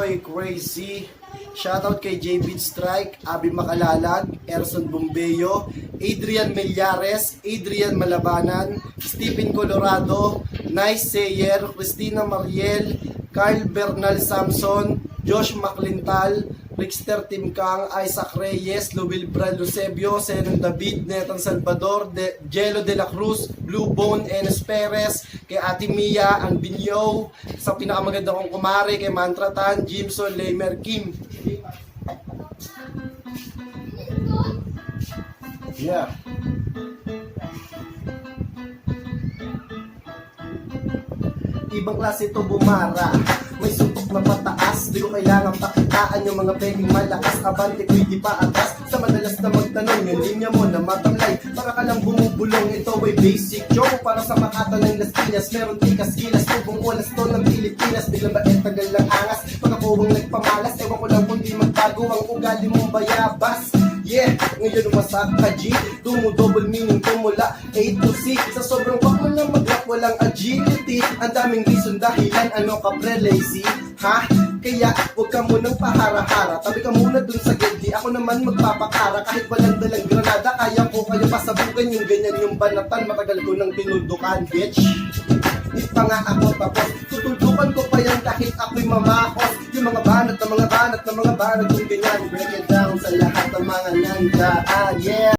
boy Crazy. Shoutout kay JB Strike, Abi Makalalag, Erson Bombeyo, Adrian Millares, Adrian Malabanan, Stephen Colorado, Nice Sayer, Cristina Mariel, Carl Bernal Samson, Josh McLintal, Rickster Timkang, Isaac Reyes, Lubil Brad Lucebio, Senon David, Netan Salvador, Jello de la Cruz, Blue Bone, Enes Perez, kay Ate Mia, ang Binyo, sa pinakamaganda kong kumare, kay Mantratan, Jimson, Leimer Kim. Yeah. Ibang klase ito bumara, may suntok na pataas. Di ko kailangan pakitaan yung mga peking malakas. Abante ko'y di pa atas, sa madalas na magtanong yung linya mo na matamlay. Para ka lang bumubulong, ito ay basic joke. Para sa Makata ng Las Piñas, meron tikas kilas. Tubong oras to ng Pilipinas, biglang ba tagal lang angas. Pagkakubong nagpamalas, ewan ko lang kung di magbago ang ugali mong bayabas. Yeah, ngayon umasak ka G, double meaning tumula A to C. Sa sobrang wag mo lang mag-rap, walang agility. Ang daming reason dahilan, ano ka pre, lazy? Ha? Kaya huwag ka munang pahara-hara, tabi ka muna dun sa gedi. Ako naman magpapakara, kahit walang dalang granada. Kaya ko kayo pasabugan yung ganyan yung banatan. Matagal ko nang tinuldukan, bitch. Di pa nga ako tapos, tutuldukan ko pa yan kahit ako'y mamakos. Yung mga banat na mga banat na mga banat yung ganyan. Break it down sa lahat ng mga nandaan, yeah.